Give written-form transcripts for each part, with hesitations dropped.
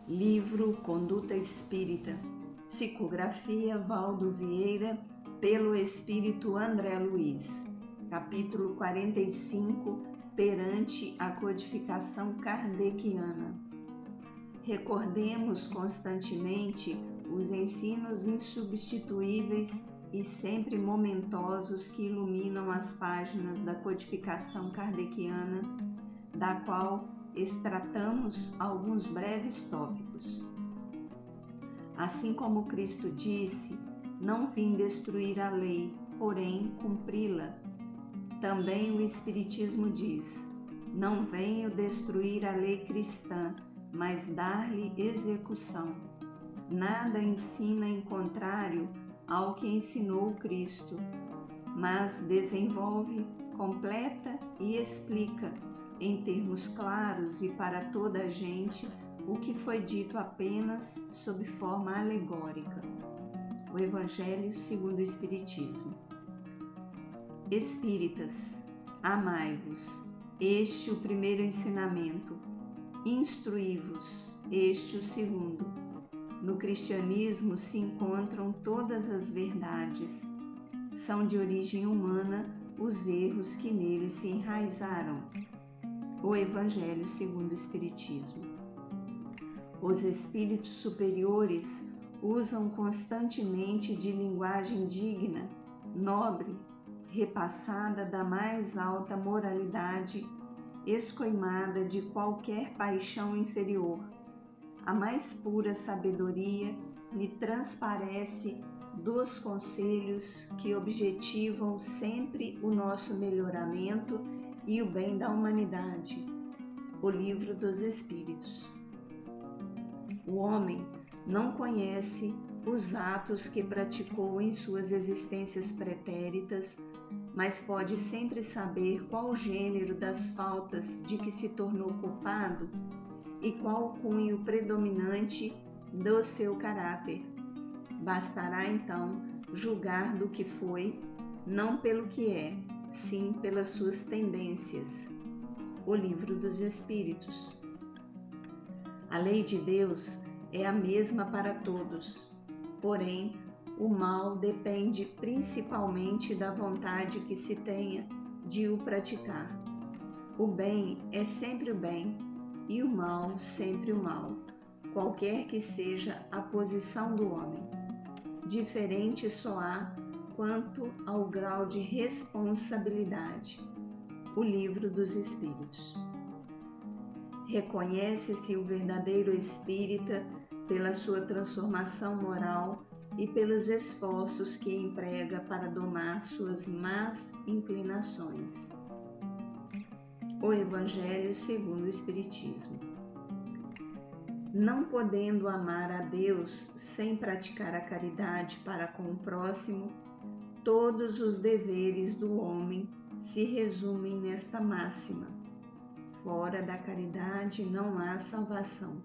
Livro Conduta Espírita, Psicografia Valdo Vieira, pelo Espírito André Luiz. Capítulo 45, Perante a Codificação Kardeciana. Recordemos constantemente os ensinos insubstituíveis e sempre momentosos que iluminam as páginas da codificação kardeciana, da qual extratamos alguns breves tópicos. Assim como Cristo disse, não vim destruir a lei, porém cumpri-la. Também o Espiritismo diz, não venho destruir a lei cristã, mas dar-lhe execução. Nada ensina em contrário ao que ensinou Cristo, mas desenvolve, completa e explica, em termos claros e para toda a gente, o que foi dito apenas sob forma alegórica. O Evangelho segundo o Espiritismo. Espíritas, amai-vos, este o primeiro ensinamento. Instruí-vos, este o segundo. No cristianismo se encontram todas as verdades. São de origem humana os erros que nele se enraizaram. O Evangelho segundo o Espiritismo. Os espíritos superiores usam constantemente de linguagem digna, nobre, repassada da mais alta moralidade, escoimada de qualquer paixão inferior. A mais pura sabedoria lhe transparece dos conselhos que objetivam sempre o nosso melhoramento e o bem da humanidade. O Livro dos Espíritos. O homem não conhece os atos que praticou em suas existências pretéritas, mas pode sempre saber qual o gênero das faltas de que se tornou culpado e qual o cunho predominante do seu caráter. Bastará então julgar do que foi, não pelo que é, sim pelas suas tendências. O Livro dos Espíritos. A lei de Deus é a mesma para todos, porém, o mal depende principalmente da vontade que se tenha de o praticar. O bem é sempre o bem e o mal sempre o mal, qualquer que seja a posição do homem. Diferente só há quanto ao grau de responsabilidade. O Livro dos Espíritos. Reconhece-se o verdadeiro espírita pela sua transformação moral e pelos esforços que emprega para domar suas más inclinações. O Evangelho segundo o Espiritismo. Não podendo amar a Deus sem praticar a caridade para com o próximo, todos os deveres do homem se resumem nesta máxima: fora da caridade não há salvação.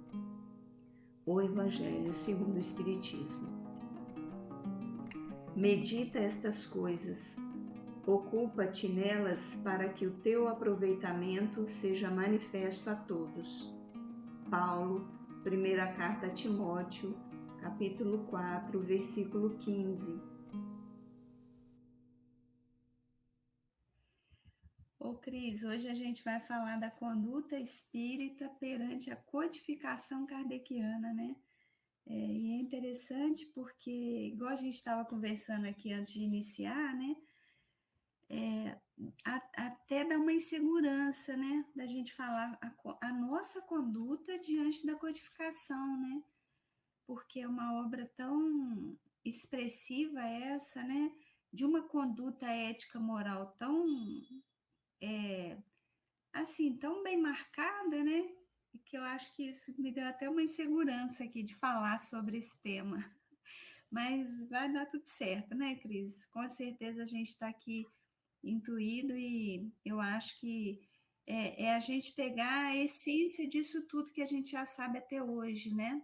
O Evangelho segundo o Espiritismo. Medita estas coisas, ocupa-te nelas para que o teu aproveitamento seja manifesto a todos. Paulo, primeira carta a Timóteo, capítulo 4, versículo 15. Ô Cris, hoje a gente vai falar da conduta espírita perante a codificação kardeciana, né? E é interessante porque, igual a gente estava conversando aqui antes de iniciar, né? Até dá uma insegurança, né? Da gente falar a nossa conduta diante da codificação, né? Porque é uma obra tão expressiva essa, né? De uma conduta ética moral tão assim, tão bem marcada, né? Que eu acho que isso me deu até uma insegurança aqui de falar sobre esse tema. Mas vai dar tudo certo, né, Cris? Com certeza a gente está aqui intuído e eu acho que é a gente pegar a essência disso tudo que a gente já sabe até hoje, né?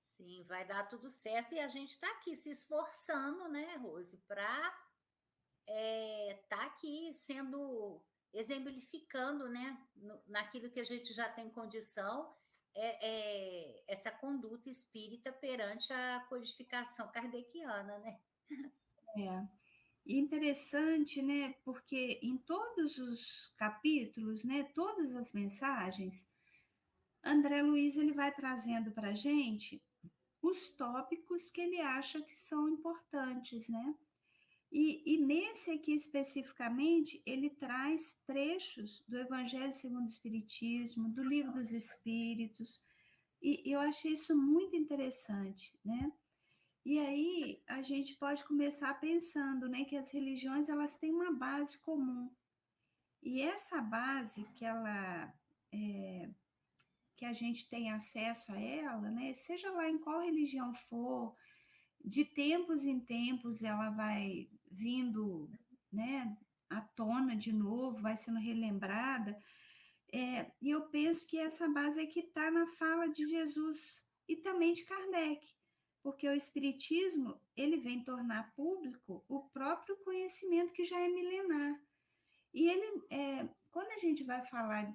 Sim, vai dar tudo certo e a gente está aqui se esforçando, né, Rose, para estar aqui sendo exemplificando, né, naquilo que a gente já tem condição essa conduta espírita perante a codificação kardeciana, né? É. E interessante, né? Porque em todos os capítulos, né? Todas as mensagens, André Luiz ele vai trazendo para a gente os tópicos que ele acha que são importantes, né? E nesse aqui especificamente, ele traz trechos do Evangelho segundo o Espiritismo, do Livro dos Espíritos, e eu achei isso muito interessante, né? E aí a gente pode começar pensando, né, que as religiões elas têm uma base comum. E essa base que a gente tem acesso a ela, né, seja lá em qual religião for, de tempos em tempos ela vai vindo, né, à tona de novo, vai sendo relembrada. E eu penso que essa base é que está na fala de Jesus e também de Kardec, porque o Espiritismo ele vem tornar público o próprio conhecimento que já é milenar. E quando a gente vai falar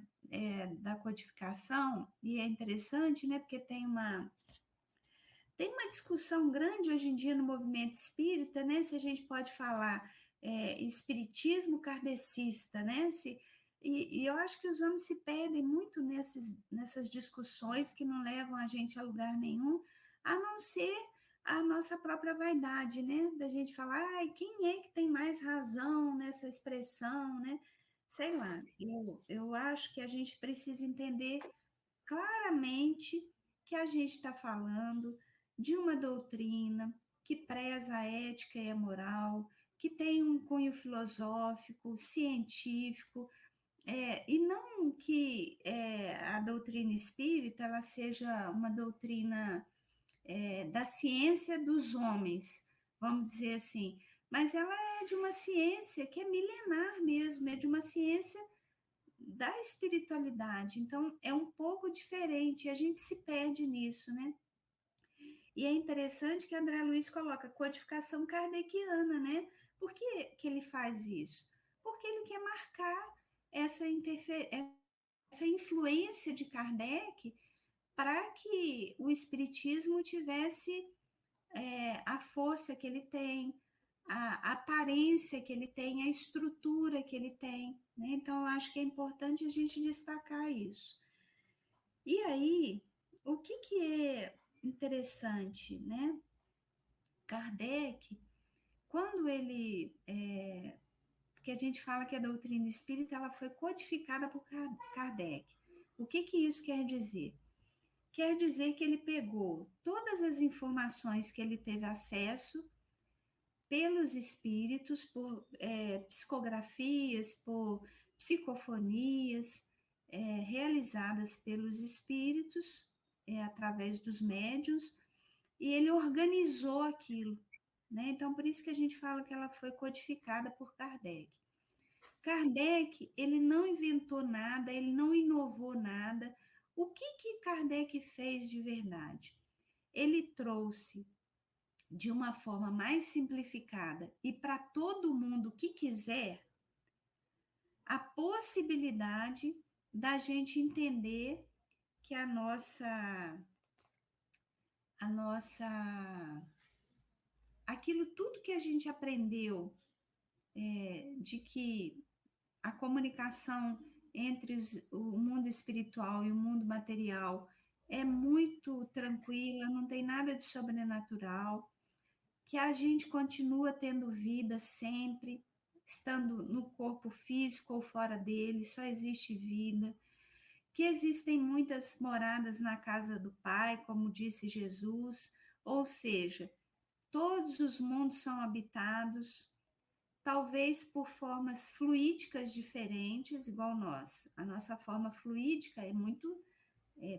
da codificação, e é interessante, né, porque tem uma discussão grande hoje em dia no movimento espírita, né? Se a gente pode falar espiritismo kardecista, né? E eu acho que os homens se perdem muito nessas discussões que não levam a gente a lugar nenhum, a não ser a nossa própria vaidade, né? Da gente falar, ai, quem é que tem mais razão nessa expressão, né? Sei lá, eu acho que a gente precisa entender claramente que a gente está falando de uma doutrina que preza a ética e a moral, que tem um cunho filosófico, científico, e não que a doutrina espírita ela seja uma doutrina da ciência dos homens, vamos dizer assim, mas ela é de uma ciência que é milenar mesmo, é de uma ciência da espiritualidade. Então, é um pouco diferente, a gente se perde nisso, né? E é interessante que André Luiz coloca codificação kardeciana, né? Por que ele faz isso? Porque ele quer marcar essa, essa influência de Kardec para que o espiritismo tivesse a força que ele tem, a aparência que ele tem, a estrutura que ele tem, né? Então, eu acho que é importante a gente destacar isso. E aí, o que é interessante, né? Kardec, quando ele... porque a gente fala que a doutrina espírita ela foi codificada por Kardec. O que isso quer dizer? Quer dizer que ele pegou todas as informações que ele teve acesso pelos espíritos, por psicografias, por psicofonias realizadas pelos espíritos, através dos médiuns, e ele organizou aquilo, né? Então, por isso que a gente fala que ela foi codificada por Kardec. Kardec, ele não inventou nada, ele não inovou nada. O que Kardec fez de verdade? Ele trouxe de uma forma mais simplificada e para todo mundo que quiser, a possibilidade da gente entender que aquilo tudo que a gente aprendeu de que a comunicação entre o mundo espiritual e o mundo material é muito tranquila, não tem nada de sobrenatural, que a gente continua tendo vida sempre, estando no corpo físico ou fora dele, só existe vida, que existem muitas moradas na casa do Pai, como disse Jesus, ou seja, todos os mundos são habitados, talvez por formas fluídicas diferentes, igual nós. A nossa forma fluídica é muito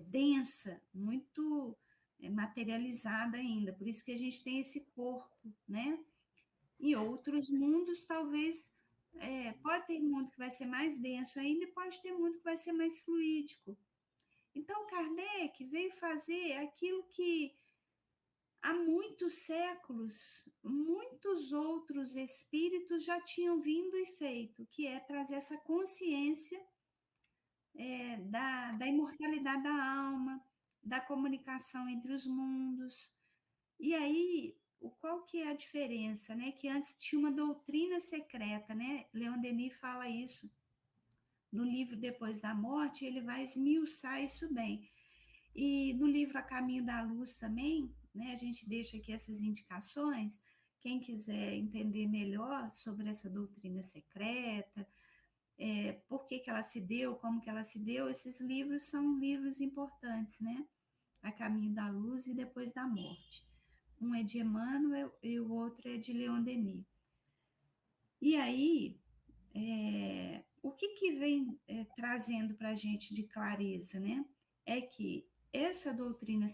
densa, muito materializada ainda, por isso que a gente tem esse corpo, né? Em outros mundos, talvez, pode ter mundo que vai ser mais denso ainda e pode ter mundo que vai ser mais fluídico. Então, Kardec veio fazer aquilo que há muitos séculos, muitos outros espíritos já tinham vindo e feito, que é trazer essa consciência da imortalidade da alma, da comunicação entre os mundos. E aí, qual que é a diferença, né? Que antes tinha uma doutrina secreta, né? Leon Denis fala isso no livro Depois da Morte, ele vai esmiuçar isso bem. E no livro A Caminho da Luz também, né? A gente deixa aqui essas indicações. Quem quiser entender melhor sobre essa doutrina secreta, por que ela se deu, como que ela se deu, esses livros são livros importantes, né? A Caminho da Luz e Depois da Morte. Um é de Emmanuel e o outro é de Leon Denis. E aí, o que vem trazendo para a gente de clareza, né? É que essa doutrina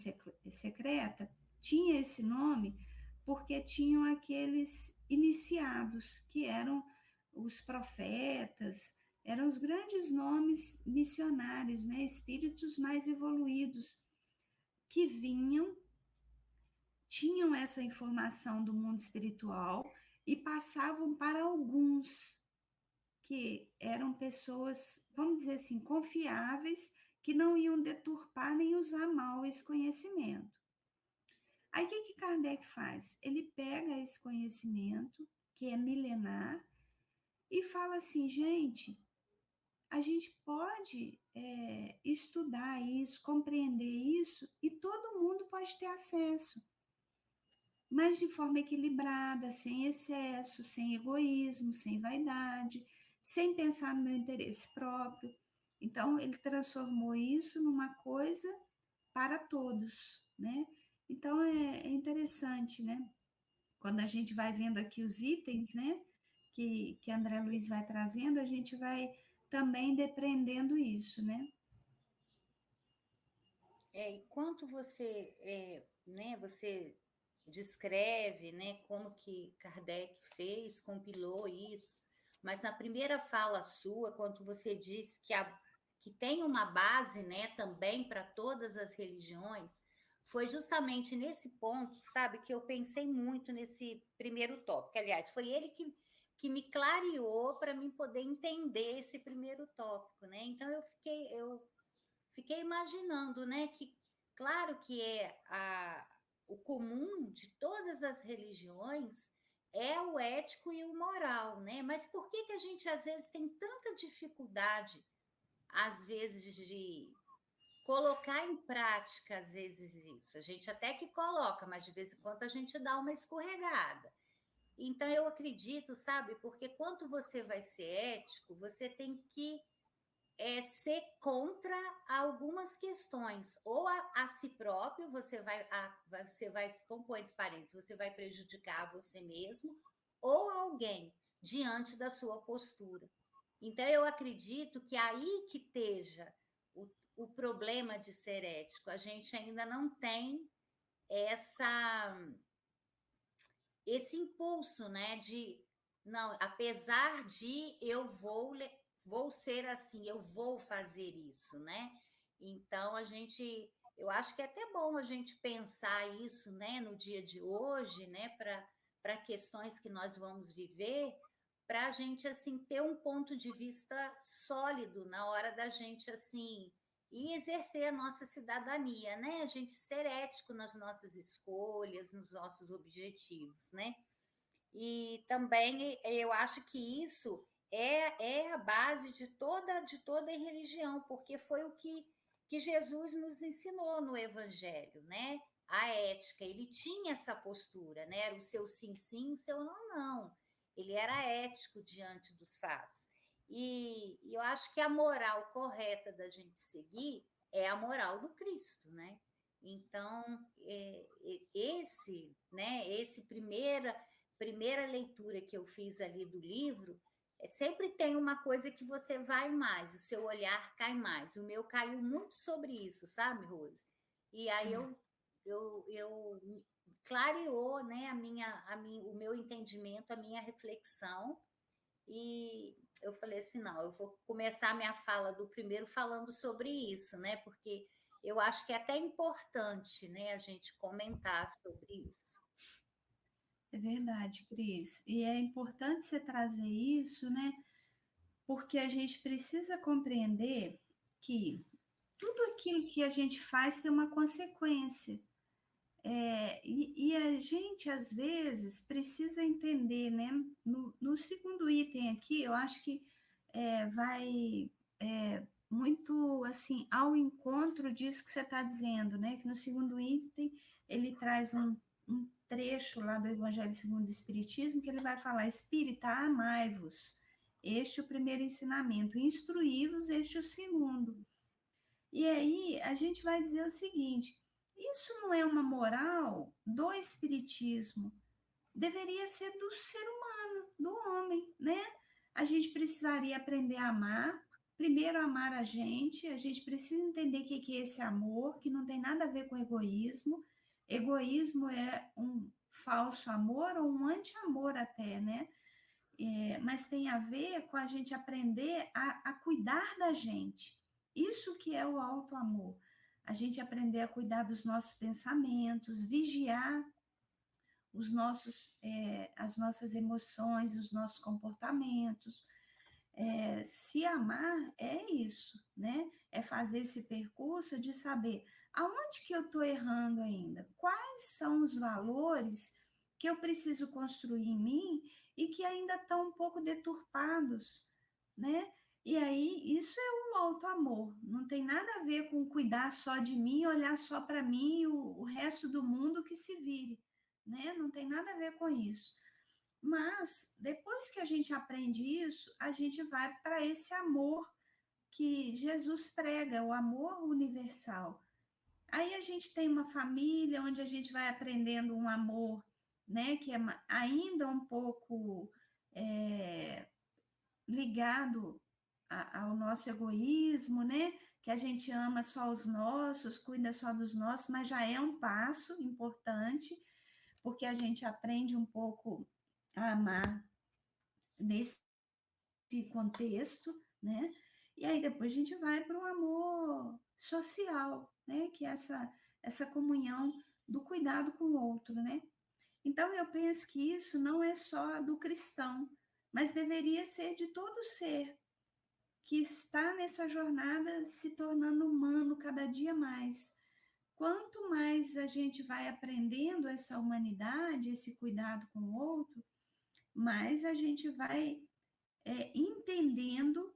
secreta tinha esse nome porque tinham aqueles iniciados, que eram os profetas, eram os grandes nomes missionários, né? Espíritos mais evoluídos, que vinham, tinham essa informação do mundo espiritual e passavam para alguns que eram pessoas, vamos dizer assim, confiáveis, que não iam deturpar nem usar mal esse conhecimento. Aí o que Kardec faz? Ele pega esse conhecimento, que é milenar, e fala assim, gente, a gente pode estudar isso, compreender isso, e todo mundo pode ter acesso, mas de forma equilibrada, sem excesso, sem egoísmo, sem vaidade, sem pensar no meu interesse próprio. Então, ele transformou isso numa coisa para todos, né? Então, é interessante, né? Quando a gente vai vendo aqui os itens, né? Que André Luiz vai trazendo, a gente vai também depreendendo isso, né? Enquanto você descreve, né, como que Kardec fez, compilou isso, mas na primeira fala sua, quando você disse que tem uma base, né, também para todas as religiões, foi justamente nesse ponto, sabe, que eu pensei muito nesse primeiro tópico. Aliás, foi ele que me clareou para mim poder entender esse primeiro tópico, né? Então eu fiquei imaginando, né, que claro que o comum de todas as religiões é o ético e o moral, né? Mas por que a gente às vezes tem tanta dificuldade, às vezes, de colocar em prática, às vezes, isso? A gente até que coloca, mas de vez em quando a gente dá uma escorregada. Então, eu acredito, sabe, porque quando você vai ser ético, você tem que ser contra algumas questões, ou a si próprio, você vai, compor entre parênteses, você vai prejudicar você mesmo, ou alguém, diante da sua postura. Então, eu acredito que aí que esteja o problema de ser ético. A gente ainda não tem esse impulso, né, de, não, apesar de eu vou ser assim, eu vou fazer isso, né? Então eu acho que é até bom a gente pensar isso, né, no dia de hoje, né, para questões que nós vamos viver, para a gente assim ter um ponto de vista sólido na hora da gente assim e exercer a nossa cidadania, né? A gente ser ético nas nossas escolhas, nos nossos objetivos, né? E também eu acho que isso é a base de toda religião, porque foi o que Jesus nos ensinou no Evangelho, né? A ética, ele tinha essa postura, né? Era o seu sim, sim, o seu não, não. Ele era ético diante dos fatos. E eu acho que a moral correta da gente seguir é a moral do Cristo, né? Então, esse primeira leitura que eu fiz ali do livro, sempre tem uma coisa que você vai mais, o seu olhar cai mais. O meu caiu muito sobre isso, sabe, Rose? E aí eu clareou, né, o meu entendimento, a minha reflexão, e eu falei assim, não, eu vou começar a minha fala do primeiro falando sobre isso, né, porque eu acho que é até importante, né, a gente comentar sobre isso. É verdade, Cris. E é importante você trazer isso, né? Porque a gente precisa compreender que tudo aquilo que a gente faz tem uma consequência. E a gente, às vezes, precisa entender, né? No segundo item aqui, eu acho que vai muito assim ao encontro disso que você está dizendo, né? Que no segundo item ele traz um trecho lá do Evangelho segundo o Espiritismo, que ele vai falar: Espírita, amai-vos. Este é o primeiro ensinamento, instruí-vos, este é o segundo. E aí a gente vai dizer o seguinte: isso não é uma moral do espiritismo, deveria ser do ser humano, do homem, né? A gente precisaria aprender a amar, primeiro amar a gente precisa entender o que é esse amor, que não tem nada a ver com egoísmo. Egoísmo é um falso amor ou um anti-amor até, né? Mas tem a ver com a gente aprender a cuidar da gente. Isso que é o auto-amor. A gente aprender a cuidar dos nossos pensamentos, vigiar as nossas emoções, os nossos comportamentos. Se amar é isso, né? É fazer esse percurso de saber aonde que eu estou errando ainda, quais são os valores que eu preciso construir em mim e que ainda estão um pouco deturpados, né? E aí, isso é o auto-amor, não tem nada a ver com cuidar só de mim, olhar só para mim e o resto do mundo que se vire, né? Não tem nada a ver com isso. Mas, depois que a gente aprende isso, a gente vai para esse amor que Jesus prega, o amor universal. Aí a gente tem uma família onde a gente vai aprendendo um amor, né, que é ainda um pouco ligado ao nosso egoísmo, né, que a gente ama só os nossos, cuida só dos nossos, mas já é um passo importante, porque a gente aprende um pouco a amar nesse contexto, né? E aí depois a gente vai para o amor social, né? Que é essa comunhão do cuidado com o outro, né? Então eu penso que isso não é só do cristão, mas deveria ser de todo ser que está nessa jornada se tornando humano cada dia mais. Quanto mais a gente vai aprendendo essa humanidade, esse cuidado com o outro, mais a gente vai entendendo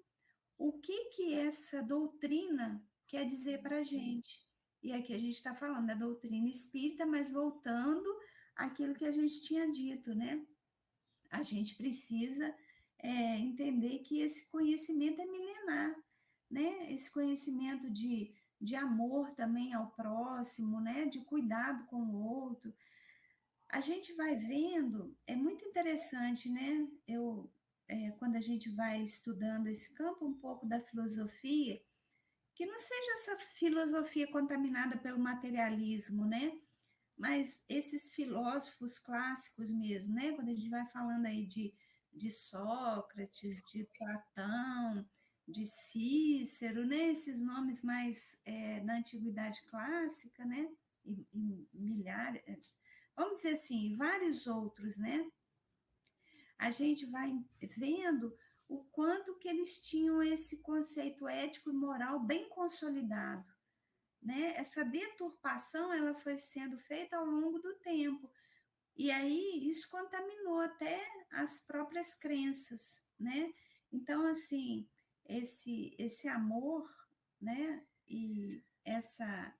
o que essa doutrina quer dizer para a gente. E aqui a gente está falando da doutrina espírita, mas voltando àquilo que a gente tinha dito, né? A gente precisa entender que esse conhecimento é milenar, né? Esse conhecimento de amor também ao próximo, né? De cuidado com o outro. A gente vai vendo, é muito interessante, né? Quando a gente vai estudando esse campo um pouco da filosofia, que não seja essa filosofia contaminada pelo materialismo, né? Mas esses filósofos clássicos mesmo, né? Quando a gente vai falando aí de Sócrates, de Platão, de Cícero, né? Esses nomes mais da antiguidade clássica, né? E milhares, vamos dizer assim, vários outros, né? A gente vai vendo o quanto que eles tinham esse conceito ético e moral bem consolidado, né? Essa deturpação ela foi sendo feita ao longo do tempo. E aí isso contaminou até as próprias crenças, né? Então, assim, esse amor, né? E essa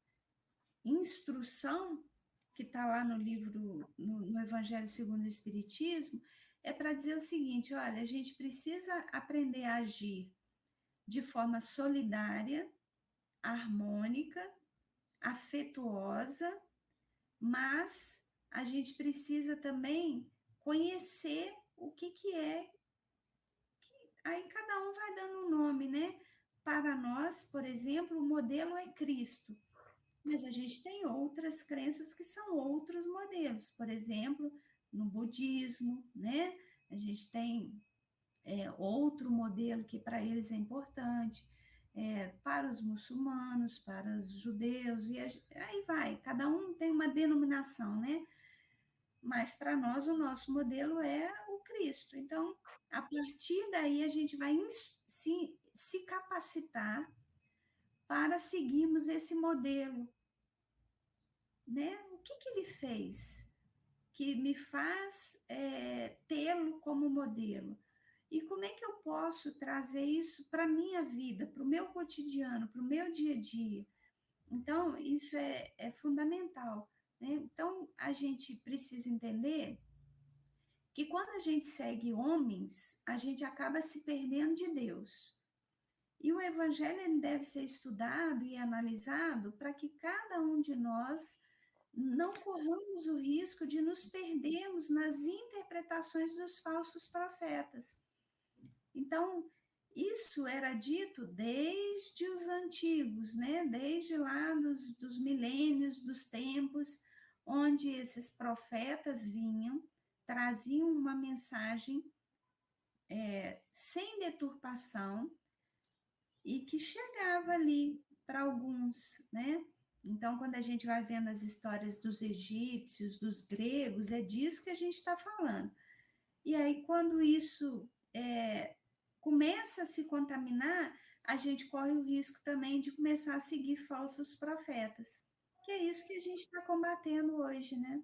instrução que está lá no livro, no Evangelho segundo o Espiritismo, é para dizer o seguinte: olha, a gente precisa aprender a agir de forma solidária, harmônica, afetuosa, mas a gente precisa também conhecer o que é. Aí cada um vai dando um nome, né? Para nós, por exemplo, o modelo é Cristo. Mas a gente tem outras crenças que são outros modelos, por exemplo, no budismo, né? A gente tem outro modelo que para eles é importante, para os muçulmanos, para os judeus, e aí vai, cada um tem uma denominação, né? Mas para nós o nosso modelo é o Cristo. Então, a partir daí a gente vai se capacitar para seguirmos esse modelo, né? O que ele fez que me faz tê-lo como modelo? E como é que eu posso trazer isso para a minha vida, para o meu cotidiano, para o meu dia a dia? Então, isso é fundamental, né? Então, a gente precisa entender que quando a gente segue homens, a gente acaba se perdendo de Deus. E o evangelho ele deve ser estudado e analisado para que cada um de nós não corramos o risco de nos perdermos nas interpretações dos falsos profetas. Então, isso era dito desde os antigos, né? Desde lá dos milênios, dos tempos, onde esses profetas vinham, traziam uma mensagem sem deturpação e que chegava ali para alguns, né? Então, quando a gente vai vendo as histórias dos egípcios, dos gregos, é disso que a gente está falando. E aí, quando isso começa a se contaminar, a gente corre o risco também de começar a seguir falsos profetas, que é isso que a gente está combatendo hoje, né?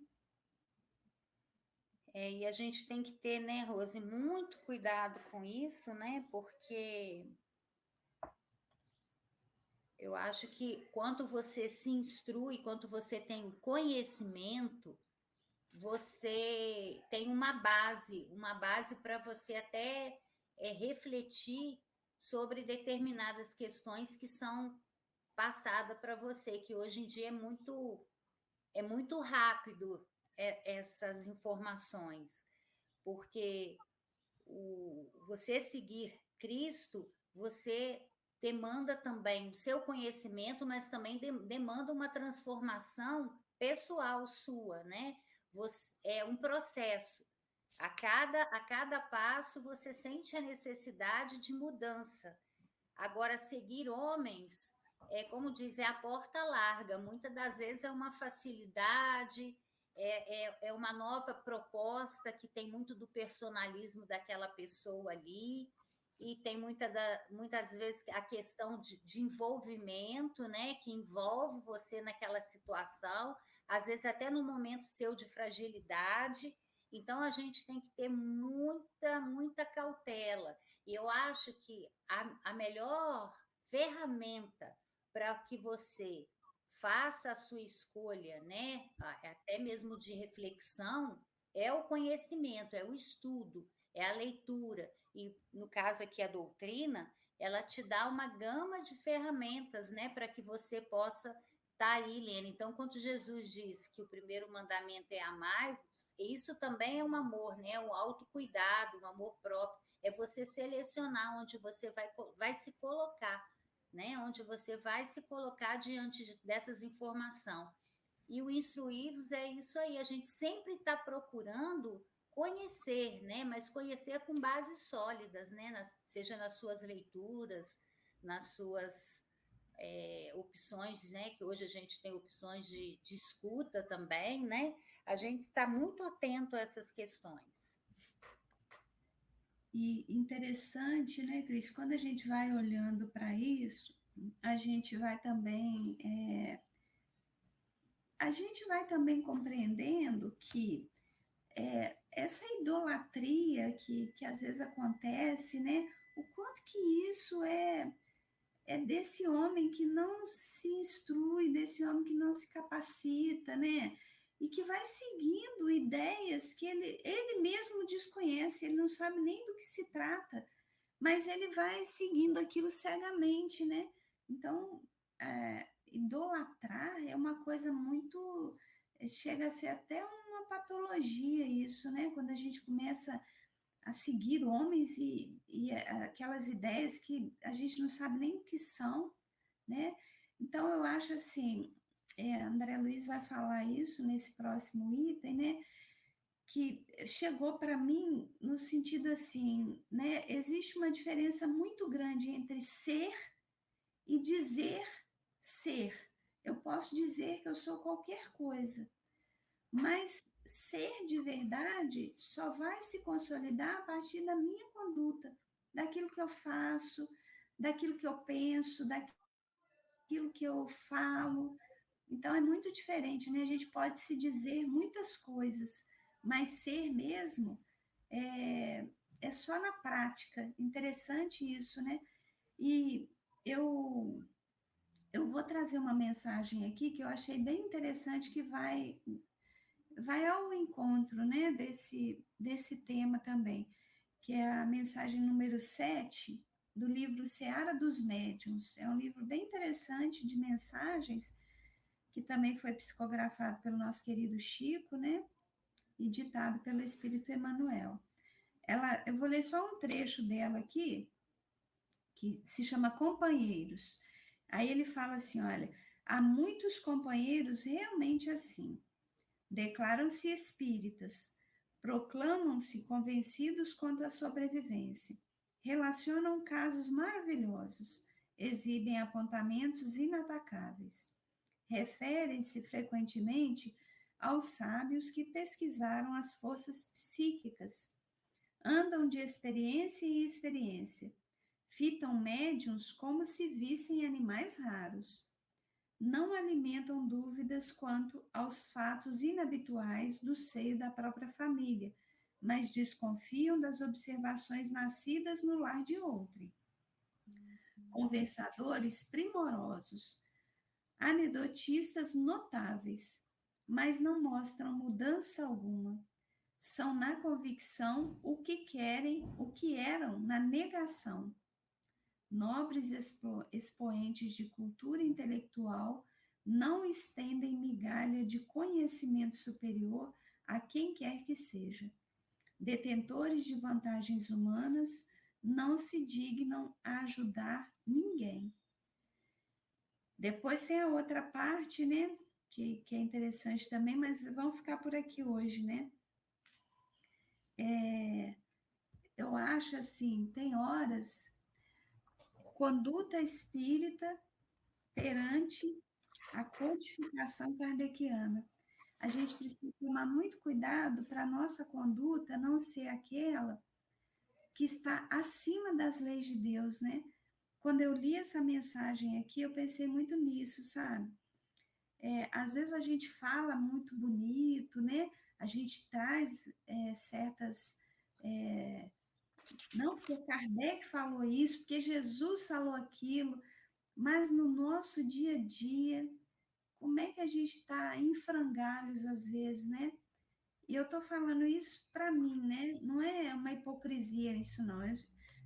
E a gente tem que ter, né, Rose, muito cuidado com isso, né? Porque eu acho que quanto você se instrui, quanto você tem conhecimento, você tem uma base para você até refletir sobre determinadas questões que são passadas para você, que hoje em dia é muito rápido essas informações, porque você seguir Cristo, você demanda também o seu conhecimento, mas também demanda uma transformação pessoal sua, né? É um processo. A cada passo você sente a necessidade de mudança. Agora, seguir homens, como diz, é a porta larga. Muitas das vezes é uma facilidade, é uma nova proposta que tem muito do personalismo daquela pessoa ali, e tem muitas vezes a questão de envolvimento, né, que envolve você naquela situação, às vezes até no momento seu de fragilidade. Então, a gente tem que ter muita cautela. E eu acho que a melhor ferramenta para que você faça a sua escolha, né, até mesmo de reflexão, é o conhecimento, é o estudo, é a leitura. E no caso aqui a doutrina, ela te dá uma gama de ferramentas, né, para que você possa estar aí, Lena. Então, quando Jesus diz que o primeiro mandamento é amai-vos, isso também é um amor, né, um autocuidado, um amor próprio. É você selecionar onde você vai se colocar, né? Onde você vai se colocar diante dessas informações. E o instruí-vos é isso aí, a gente sempre está procurando conhecer, né? Mas conhecer com bases sólidas, né? Seja nas suas leituras, nas suas opções, né? Que hoje a gente tem opções de escuta também, né? A gente está muito atento a essas questões. E interessante, né, Cris? Quando a gente vai olhando para isso, a gente vai também compreendendo que essa idolatria que às vezes acontece, né? O quanto que isso é desse homem que não se instrui, desse homem que não se capacita, né? E que vai seguindo ideias que ele mesmo desconhece, ele não sabe nem do que se trata, mas ele vai seguindo aquilo cegamente, né? Então, idolatrar é uma coisa muito. Chega a ser até uma patologia isso, né? Quando a gente começa a seguir homens e aquelas ideias que a gente não sabe nem o que são, né? Então, eu acho assim, André Luiz vai falar isso nesse próximo item, né? Que chegou para mim no sentido assim, né? Existe uma diferença muito grande entre ser e dizer ser. Eu posso dizer que eu sou qualquer coisa, mas ser de verdade só vai se consolidar a partir da minha conduta, daquilo que eu faço, daquilo que eu penso, daquilo aquilo que eu falo. Então é muito diferente, né? A gente pode se dizer muitas coisas, mas ser mesmo é, é só na prática. Interessante isso, né? E eu eu vou trazer uma mensagem aqui que eu achei bem interessante que vai ao encontro, né, desse tema também, que é a mensagem número 7 do livro Seara dos Médiuns. É um livro bem interessante de mensagens, que também foi psicografado pelo nosso querido Chico, né, e ditado pelo Espírito Emmanuel. Eu vou ler só um trecho dela aqui, que se chama Companheiros. Aí ele fala assim, olha, há muitos companheiros realmente assim. Declaram-se espíritas, proclamam-se convencidos quanto à sobrevivência, relacionam casos maravilhosos, exibem apontamentos inatacáveis, referem-se frequentemente aos sábios que pesquisaram as forças psíquicas, andam de experiência em experiência, fitam médiuns como se vissem animais raros, não alimentam dúvidas quanto aos fatos inabituais do seio da própria família, mas desconfiam das observações nascidas no lar de outrem. Conversadores primorosos, anedotistas notáveis, mas não mostram mudança alguma. São na convicção o que querem, o que eram na negação. Nobres expoentes de cultura intelectual não estendem migalha de conhecimento superior a quem quer que seja. Detentores de vantagens humanas não se dignam a ajudar ninguém. Depois tem a outra parte, né? Que é interessante também, mas vamos ficar por aqui hoje, né? Eu acho assim, tem horas, conduta espírita perante a codificação kardeciana. A gente precisa tomar muito cuidado para a nossa conduta não ser aquela que está acima das leis de Deus, né? Quando eu li essa mensagem aqui, eu pensei muito nisso, sabe? Às vezes a gente fala muito bonito, né? A gente traz certas. Não porque Kardec falou isso, porque Jesus falou aquilo, mas no nosso dia a dia, como é que a gente está em frangalhos às vezes, né? E eu estou falando isso para mim, né? Não é uma hipocrisia isso, não. Eu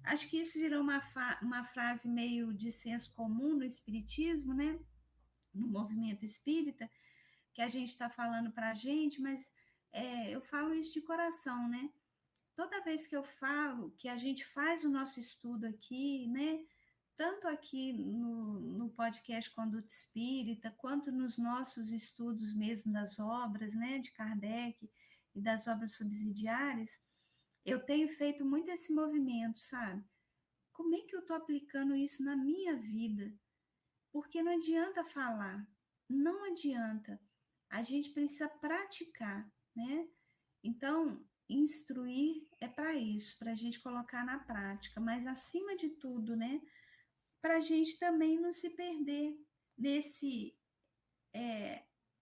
acho que isso virou uma frase meio de senso comum no espiritismo, né? No movimento espírita, que a gente está falando para a gente, mas eu falo isso de coração, né? Toda vez que eu falo que a gente faz o nosso estudo aqui, né? Tanto aqui no podcast Conduta Espírita, quanto nos nossos estudos mesmo das obras, né, de Kardec e das obras subsidiárias, eu tenho feito muito esse movimento, sabe? Como é que eu estou aplicando isso na minha vida? Porque não adianta falar, não adianta. A gente precisa praticar, né? Então, instruir é para isso, para a gente colocar na prática, mas acima de tudo, né? Para a gente também não se perder nesse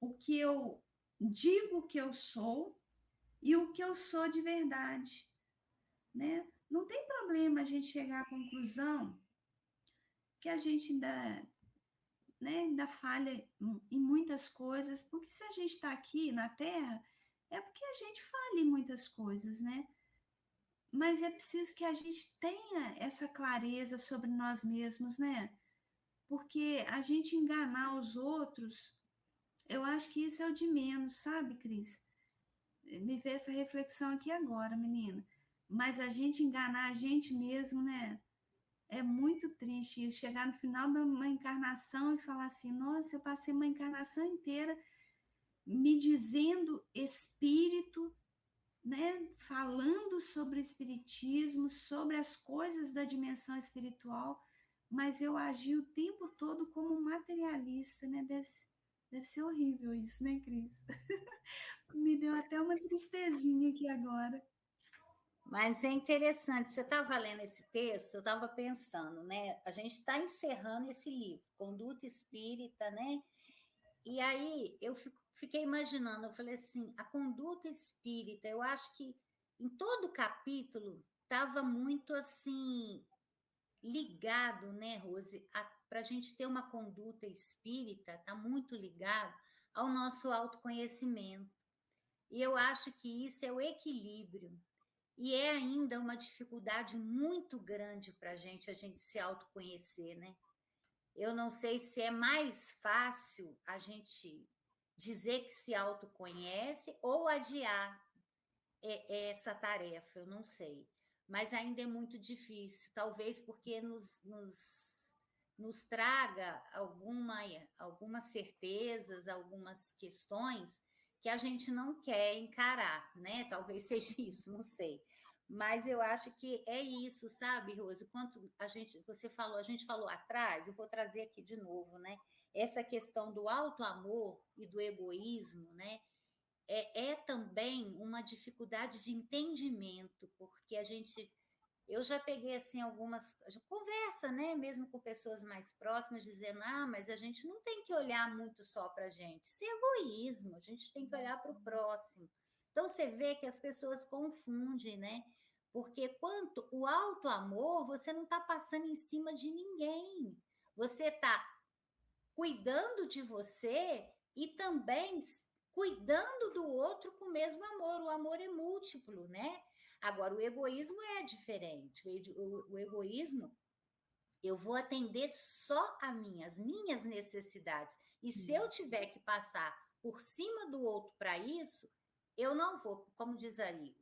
o que eu digo que eu sou e o que eu sou de verdade, né? Não tem problema a gente chegar à conclusão que a gente ainda falha em muitas coisas, porque se a gente está aqui na Terra, é porque a gente falha em muitas coisas, né? Mas é preciso que a gente tenha essa clareza sobre nós mesmos, né? Porque a gente enganar os outros, eu acho que isso é o de menos, sabe, Cris? Me veio essa reflexão aqui agora, menina. Mas a gente enganar a gente mesmo, né? É muito triste isso, chegar no final de uma encarnação e falar assim: nossa, eu passei uma encarnação inteira me dizendo espírito, né? Falando sobre o espiritismo, sobre as coisas da dimensão espiritual, mas eu agi o tempo todo como materialista, né? Deve ser horrível isso, né, Cris? Me deu até uma tristezinha aqui agora. Mas é interessante, você estava lendo esse texto, eu estava pensando, né? A gente está encerrando esse livro, Conduta Espírita, né? E aí fiquei imaginando, eu falei assim, a conduta espírita, eu acho que em todo o capítulo estava muito assim ligado, né, Rose, para a gente ter uma conduta espírita, está muito ligado ao nosso autoconhecimento. E eu acho que isso é o equilíbrio. E é ainda uma dificuldade muito grande para a gente se autoconhecer, né? Eu não sei se é mais fácil a gente dizer que se autoconhece ou adiar essa tarefa, eu não sei. Mas ainda é muito difícil, talvez porque nos traga algumas certezas, algumas questões que a gente não quer encarar, né? Talvez seja isso, não sei. Mas eu acho que é isso, sabe, Rose? Quanto a gente falou atrás, eu vou trazer aqui de novo, né? Essa questão do auto-amor e do egoísmo, né? É também uma dificuldade de entendimento, porque eu já peguei assim algumas conversa, né, mesmo com pessoas mais próximas, dizendo: mas a gente não tem que olhar muito só para a gente, isso é egoísmo, a gente tem que olhar para o próximo. Então você vê que as pessoas confundem, né? Porque quanto o alto amor, você não está passando em cima de ninguém, você está cuidando de você e também cuidando do outro com o mesmo amor. O amor é múltiplo, né? Agora, o egoísmo é diferente. O egoísmo, eu vou atender só as minhas necessidades. E se eu tiver que passar por cima do outro para isso, eu não vou, como diz ali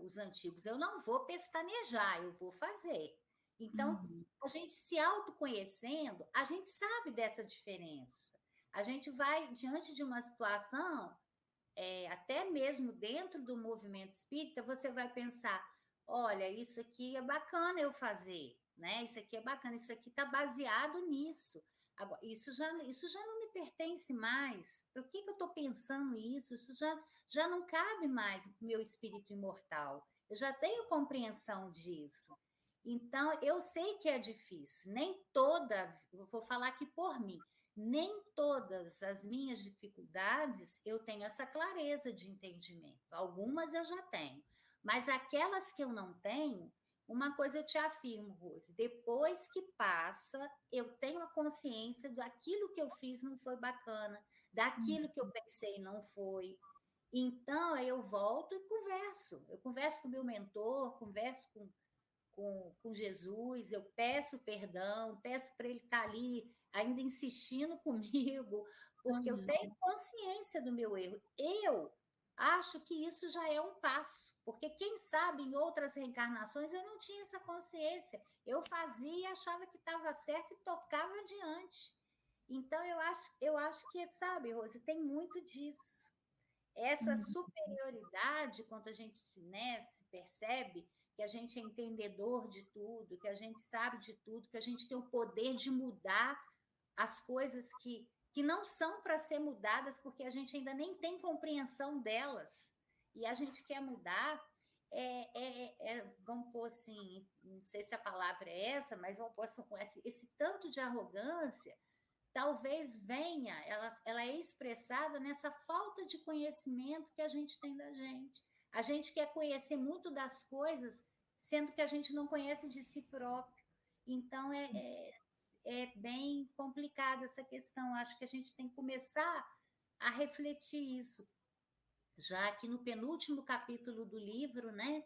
os antigos, eu não vou pestanejar, eu vou fazer. Então, a gente se autoconhecendo, a gente sabe dessa diferença. A gente vai diante de uma situação, até mesmo dentro do movimento espírita, você vai pensar: olha, isso aqui é bacana eu fazer, né? Isso aqui é bacana, isso aqui está baseado nisso. Agora, isso já não me pertence mais. Por que eu estou pensando isso? Isso já não cabe mais no meu espírito imortal. Eu já tenho compreensão disso. Então, eu sei que é difícil. Vou falar aqui por mim, nem todas as minhas dificuldades eu tenho essa clareza de entendimento. Algumas eu já tenho, mas aquelas que eu não tenho, uma coisa eu te afirmo, Rose, depois que passa, eu tenho a consciência daquilo que eu fiz não foi bacana, daquilo que eu pensei não foi. Então, eu volto e converso. Eu converso com o meu mentor, converso com Jesus, eu peço perdão, peço para ele estar ali ainda insistindo comigo, porque eu tenho consciência do meu erro. Eu acho que isso já é um passo, porque quem sabe em outras reencarnações eu não tinha essa consciência. Eu fazia e achava que estava certo e tocava adiante. Então eu acho que, sabe, Rose, tem muito disso. Essa superioridade, quando a gente se percebe que a gente é entendedor de tudo, que a gente sabe de tudo, que a gente tem o poder de mudar as coisas que não são para ser mudadas, porque a gente ainda nem tem compreensão delas, e a gente quer mudar, vamos pôr assim, não sei se a palavra é essa, mas vamos pôr assim, esse tanto de arrogância, talvez venha, ela é expressada nessa falta de conhecimento que a gente tem da gente. A gente quer conhecer muito das coisas, sendo que a gente não conhece de si próprio. Então, é bem complicada essa questão. Acho que a gente tem que começar a refletir isso. Já que no penúltimo capítulo do livro, né,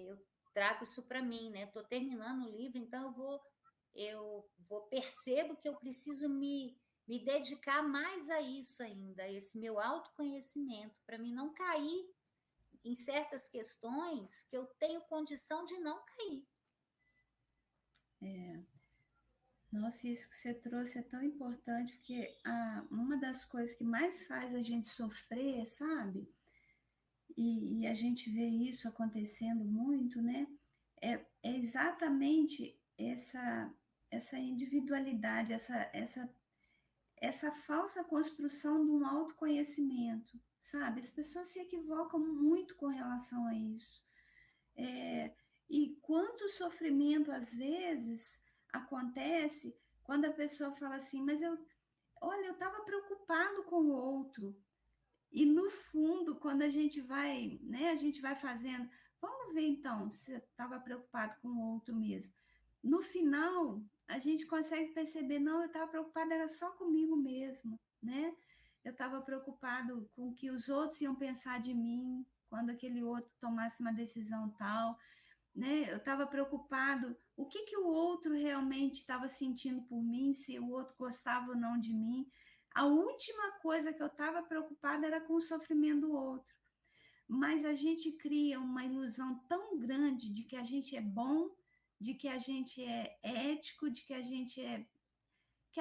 eu trago isso para mim, né? Estou terminando o livro, então percebo que eu preciso me dedicar mais a isso ainda, a esse meu autoconhecimento, para mim não cair em certas questões que eu tenho condição de não cair. Nossa, isso que você trouxe é tão importante, porque uma das coisas que mais faz a gente sofrer, sabe? E a gente vê isso acontecendo muito, né? É exatamente essa individualidade, essa falsa construção de um autoconhecimento, sabe? As pessoas se equivocam muito com relação a isso. E quanto sofrimento, às vezes, acontece quando a pessoa fala assim, mas olha, eu estava preocupado com o outro. E no fundo, quando a gente vai, né, a gente vai fazendo, vamos ver então, se você estava preocupado com o outro mesmo. No final, a gente consegue perceber, não, eu estava preocupada, era só comigo mesmo, né? Eu estava preocupado com o que os outros iam pensar de mim, quando aquele outro tomasse uma decisão tal, né? Eu estava preocupado, o que o outro realmente estava sentindo por mim, se o outro gostava ou não de mim. A última coisa que eu estava preocupada era com o sofrimento do outro. Mas a gente cria uma ilusão tão grande de que a gente é bom, de que a gente é ético, de que a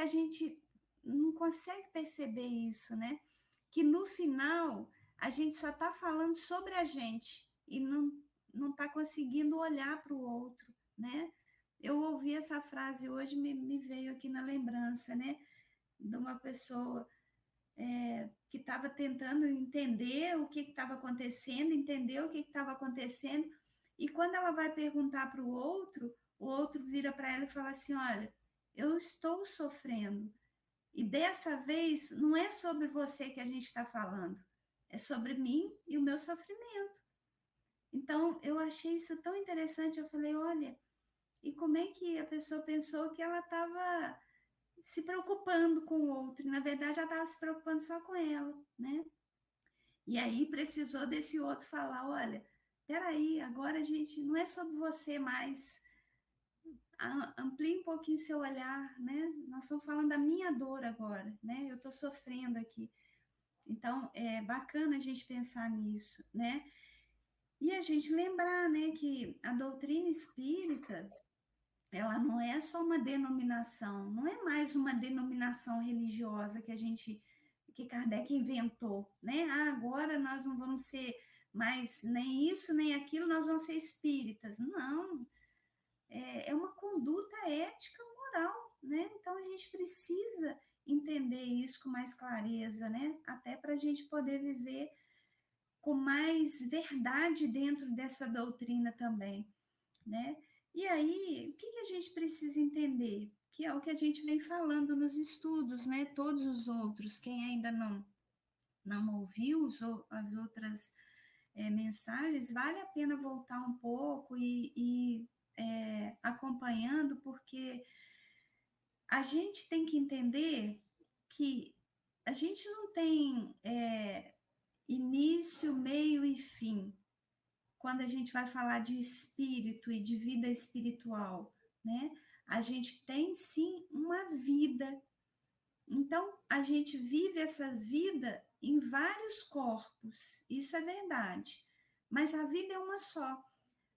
gente não consegue perceber isso, né? Que no final a gente só está falando sobre a gente e não está conseguindo olhar para o outro, né? Eu ouvi essa frase hoje, me veio aqui na lembrança, né? De uma pessoa que estava tentando entender o que estava acontecendo, entender o que estava acontecendo, e quando ela vai perguntar para o outro vira para ela e fala assim: olha, eu estou sofrendo, e dessa vez não é sobre você que a gente está falando, é sobre mim e o meu sofrimento. Então, eu achei isso tão interessante, eu falei, olha, e como é que a pessoa pensou que ela estava se preocupando com o outro, e na verdade ela estava se preocupando só com ela, né? E aí precisou desse outro falar, olha, peraí, agora a gente, não é sobre você mais, amplie um pouquinho seu olhar, né? Nós estamos falando da minha dor agora, né? Eu estou sofrendo aqui. Então, é bacana a gente pensar nisso, né? E a gente lembrar, né, que a doutrina espírita, ela não é só uma denominação, não é mais uma denominação religiosa que Kardec inventou, né? Ah, agora nós não vamos ser mais nem isso, nem aquilo, nós vamos ser espíritas. Não, é uma conduta ética, moral, né? Então a gente precisa entender isso com mais clareza, né? Até para a gente poder viver com mais verdade dentro dessa doutrina também, né? E aí, o que a gente precisa entender? Que é o que a gente vem falando nos estudos, né? Todos os outros, quem ainda não ouviu as outras mensagens, vale a pena voltar um pouco e acompanhando, porque a gente tem que entender que a gente não tem início, meio e fim quando a gente vai falar de espírito e de vida espiritual, né? A gente tem sim uma vida. Então, a gente vive essa vida em vários corpos, isso é verdade. Mas a vida é uma só.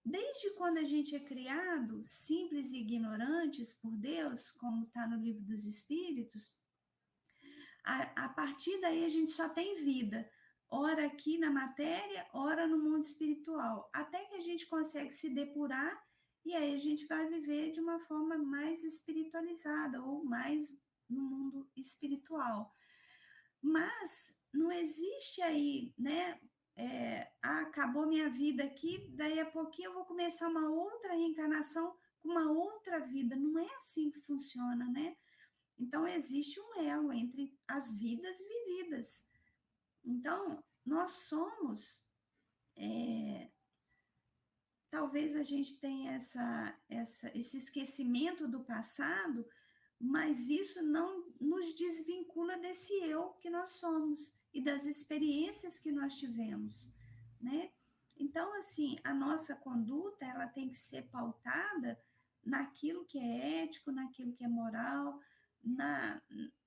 Desde quando a gente é criado, simples e ignorantes por Deus, como está no Livro dos Espíritos, a partir daí a gente só tem vida, ora aqui na matéria, ora no mundo espiritual, até que a gente consegue se depurar e aí a gente vai viver de uma forma mais espiritualizada ou mais no mundo espiritual. Mas não existe aí, né? Acabou minha vida aqui, daí a pouquinho eu vou começar uma outra reencarnação com uma outra vida. Não é assim que funciona, né? Então, existe um elo entre as vidas vividas. Então, nós somos. Talvez a gente tenha esse esquecimento do passado, mas isso não nos desvincula desse eu que nós somos e das experiências que nós tivemos, né? Então, assim, a nossa conduta, ela tem que ser pautada naquilo que é ético, naquilo que é moral,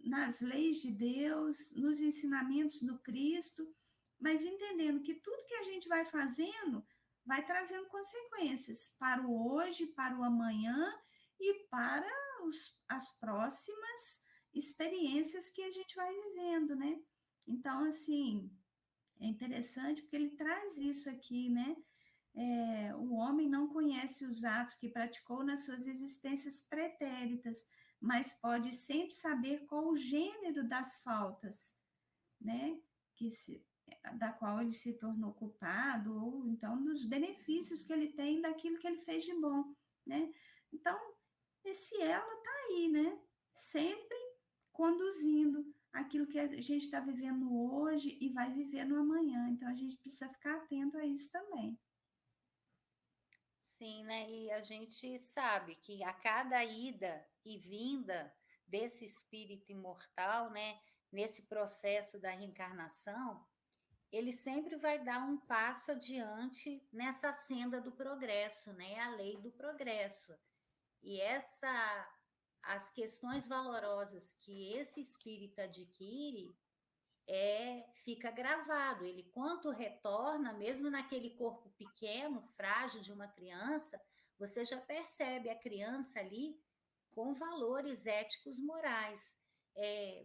nas leis de Deus, nos ensinamentos do Cristo, mas entendendo que tudo que a gente vai fazendo vai trazendo consequências para o hoje, para o amanhã e para as próximas experiências que a gente vai vivendo, né? Então, assim, é interessante porque ele traz isso aqui, né? O homem não conhece os atos que praticou nas suas existências pretéritas, mas pode sempre saber qual o gênero das faltas, né? da qual ele se tornou culpado, ou então dos benefícios que ele tem daquilo que ele fez de bom, né? Então, esse elo está aí, né? Sempre conduzindo aquilo que a gente está vivendo hoje e vai viver no amanhã. Então, a gente precisa ficar atento a isso também. Sim, né? E a gente sabe que a cada ida e vinda desse espírito imortal, né, nesse processo da reencarnação, ele sempre vai dar um passo adiante nessa senda do progresso, né? A lei do progresso. E as questões valorosas que esse espírito adquire fica gravado. Ele, quando retorna, mesmo naquele corpo pequeno, frágil de uma criança, você já percebe a criança ali com valores éticos morais.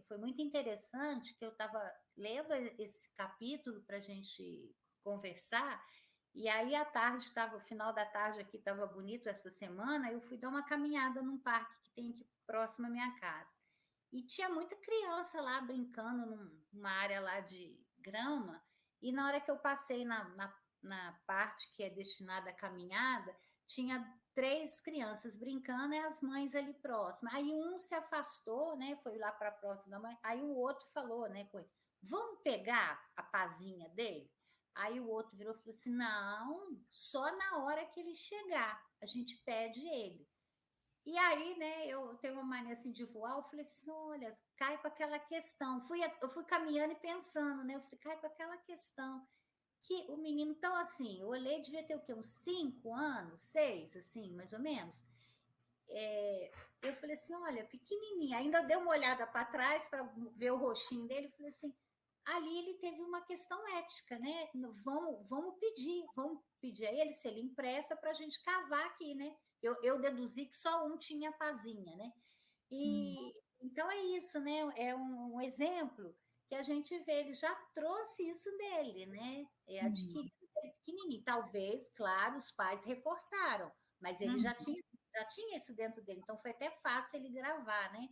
Foi muito interessante que eu estava lendo esse capítulo para a gente conversar, e aí à tarde, o final da tarde aqui estava bonito essa semana, eu fui dar uma caminhada num parque que tem aqui próximo à minha casa. E tinha muita criança lá brincando numa área lá de grama. E na hora que eu passei na parte que é destinada à caminhada, tinha 3 crianças brincando e as mães ali próximas. Aí um se afastou, né? Foi lá para próxima da mãe. Aí o outro falou, né, com ele, vamos pegar a pazinha dele? Aí o outro virou e falou assim: não, só na hora que ele chegar, a gente pede ele. E aí, né, eu tenho uma mania assim de voar, eu falei assim, olha, cai com aquela questão. Eu fui caminhando e pensando, né? Eu falei, cai com aquela questão. Que o menino, então assim, eu olhei, devia ter o quê? Uns 5 anos, 6, assim, mais ou menos. Eu falei assim, olha, pequenininho. Ainda dei uma olhada para trás para ver o rostinho dele. Eu falei assim, ali ele teve uma questão ética, né? Vamos pedir a ele se ele empresta para a gente cavar aqui, né? Eu deduzi que só um tinha pazinha, né? E então é isso, né? É um exemplo que a gente vê, ele já trouxe isso dele, né? Adquirido dele pequenininho. Talvez, claro, os pais reforçaram, mas ele já tinha isso dentro dele, então foi até fácil ele gravar, né?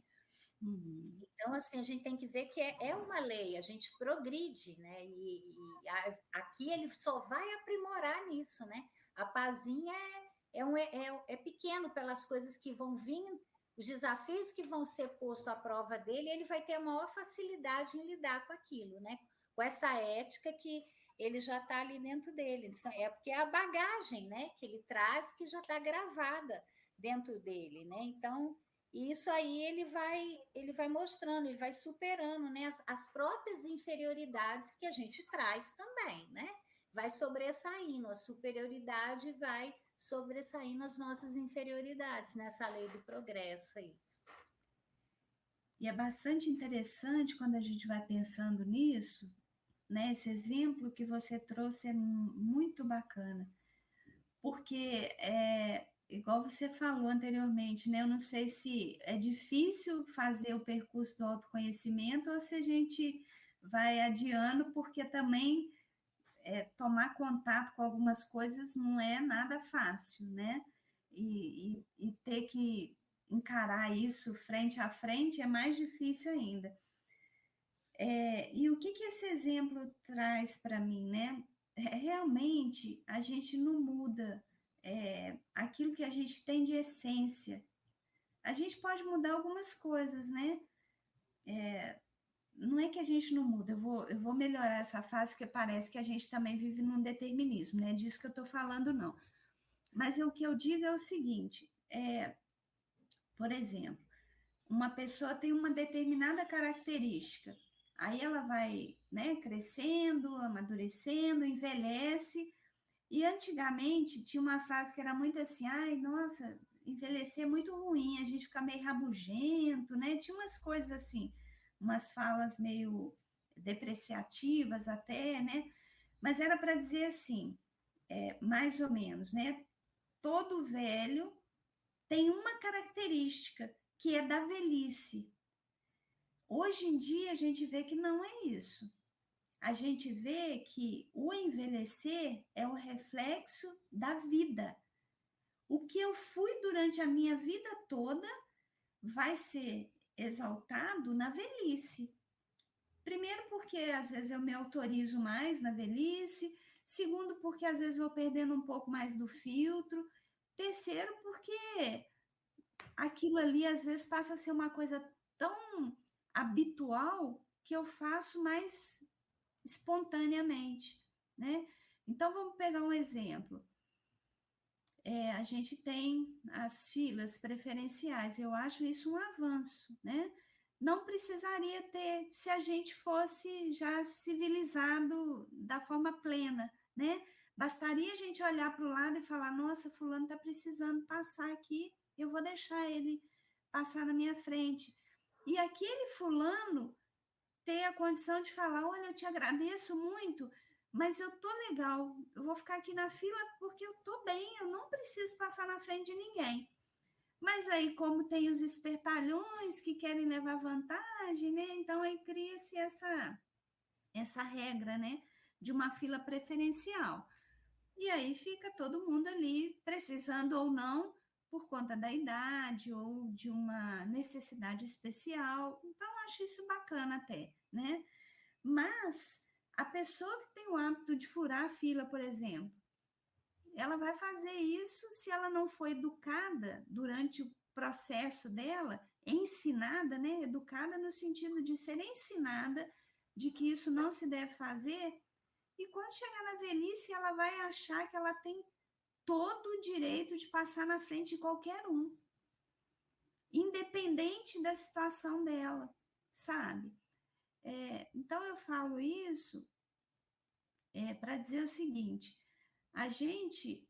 Então, assim, a gente tem que ver que é uma lei, a gente progride, né? Aqui ele só vai aprimorar nisso, né? A pazinha é pequeno pelas coisas que vão vir, os desafios que vão ser postos à prova dele, ele vai ter a maior facilidade em lidar com aquilo, né? Com essa ética que ele já está ali dentro dele. É porque é a bagagem, né, que ele traz que já está gravada dentro dele, né? Então, isso aí ele vai mostrando, ele vai superando, né, as próprias inferioridades que a gente traz também, né? Vai sobressaindo, a superioridade vai sobressaindo as nossas inferioridades nessa lei do progresso aí. E é bastante interessante quando a gente vai pensando nisso, né? Esse exemplo que você trouxe é muito bacana, porque igual você falou anteriormente, né? Eu não sei se é difícil fazer o percurso do autoconhecimento ou se a gente vai adiando, porque também tomar contato com algumas coisas não é nada fácil, né? E ter que encarar isso frente a frente é mais difícil ainda. E o que esse exemplo traz para mim, né? Realmente a gente não muda aquilo que a gente tem de essência. A gente pode mudar algumas coisas, né? Não é que a gente não muda, eu vou melhorar essa fase, porque parece que a gente também vive num determinismo, não é disso que eu estou falando, não. Mas o que eu digo é o seguinte, por exemplo, uma pessoa tem uma determinada característica, aí ela vai, né, crescendo, amadurecendo, envelhece, e antigamente tinha uma frase que era muito assim, ai, nossa, envelhecer é muito ruim, a gente fica meio rabugento, né? Tinha umas coisas assim, umas falas meio depreciativas até, né? Mas era para dizer assim, mais ou menos, né? Todo velho tem uma característica que é da velhice. Hoje em dia a gente vê que não é isso. A gente vê que o envelhecer é o reflexo da vida. O que eu fui durante a minha vida toda vai ser exaltado na velhice. primeiro porque às vezes eu me autorizo mais na velhice, segundo porque às vezes vou perdendo um pouco mais do filtro, terceiro porque aquilo ali às vezes passa a ser uma coisa tão habitual que eu faço mais espontaneamente, né? Então vamos pegar um exemplo. A gente tem as filas preferenciais, eu acho isso um avanço, né? Não precisaria ter se a gente fosse já civilizado da forma plena, né? Bastaria a gente olhar para o lado e falar: nossa, fulano está precisando passar aqui, eu vou deixar ele passar na minha frente. E aquele fulano ter a condição de falar: olha, eu te agradeço muito, mas eu tô legal, eu vou ficar aqui na fila porque eu tô bem, eu não preciso passar na frente de ninguém. Mas aí, como tem os espertalhões que querem levar vantagem, né? Então aí cria-se essa regra, né? De uma fila preferencial. E aí fica todo mundo ali, precisando ou não, por conta da idade ou de uma necessidade especial. Então, acho isso bacana até, né? Mas a pessoa que tem o hábito de furar a fila, por exemplo, ela vai fazer isso se ela não foi educada durante o processo dela, ensinada, né? Educada no sentido de ser ensinada de que isso não se deve fazer. E quando chegar na velhice, ela vai achar que ela tem todo o direito de passar na frente de qualquer um, independente da situação dela, sabe? Então, eu falo isso para dizer o seguinte: a gente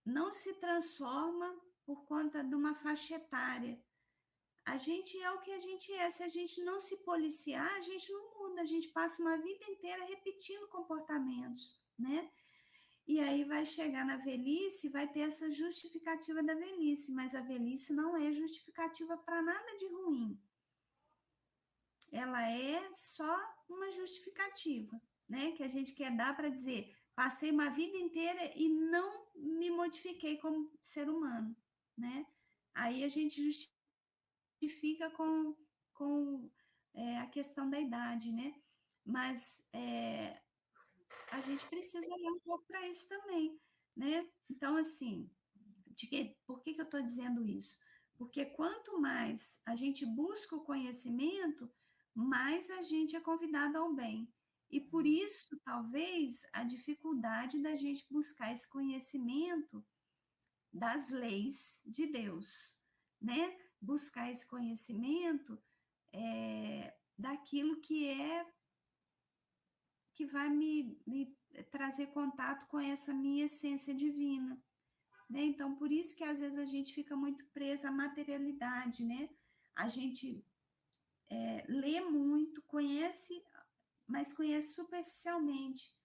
não se transforma por conta de uma faixa etária. A gente é o que a gente é. Se a gente não se policiar, a gente não muda. A gente passa uma vida inteira repetindo comportamentos, né? E aí vai chegar na velhice, vai ter essa justificativa da velhice, mas a velhice não é justificativa para nada de ruim. Ela é só uma justificativa, né? Que a gente quer dar para dizer: passei uma vida inteira e não me modifiquei como ser humano, né? Aí a gente justifica com a questão da idade, né? Mas a gente precisa olhar um pouco para isso também, né? Então, assim, por que eu estou dizendo isso? Porque quanto mais a gente busca o conhecimento, mais a gente é convidado ao bem. E por isso, talvez, a dificuldade da gente buscar esse conhecimento das leis de Deus, né? Buscar esse conhecimento daquilo que vai me trazer contato com essa minha essência divina, né? Então, por isso que às vezes a gente fica muito presa à materialidade, né? A gente lê muito, conhece, mas conhece superficialmente,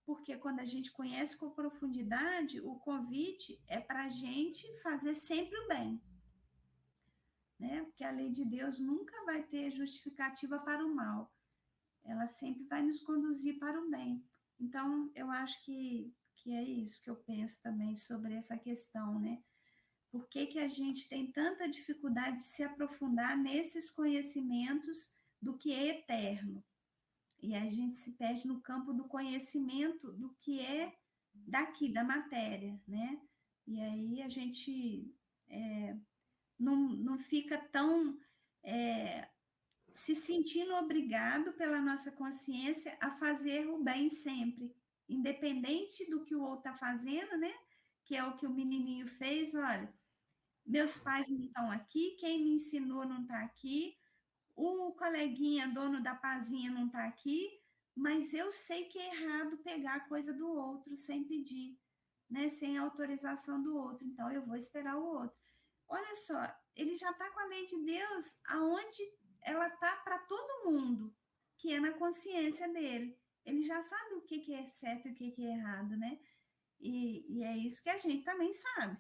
porque quando a gente conhece com profundidade, o convite é para a gente fazer sempre o bem, né? Porque a lei de Deus nunca vai ter justificativa para o mal, ela sempre vai nos conduzir para o bem. Então, eu acho que é isso que eu penso também sobre essa questão, né? Por que a gente tem tanta dificuldade de se aprofundar nesses conhecimentos do que é eterno? E a gente se perde no campo do conhecimento do que é daqui, da matéria, né? E aí a gente não fica tão se sentindo obrigado pela nossa consciência a fazer o bem sempre, independente do que o outro está fazendo, né? Que é o que o menininho fez. Olha, meus pais não estão aqui, quem me ensinou não está aqui, o coleguinha, dono da pazinha, não está aqui, mas eu sei que é errado pegar a coisa do outro sem pedir, né? Sem autorização do outro, então eu vou esperar o outro. Olha só, ele já está com a lei de Deus aonde ela está para todo mundo, que é na consciência dele. Ele já sabe o que é certo e o que é errado, né? E é isso que a gente também sabe.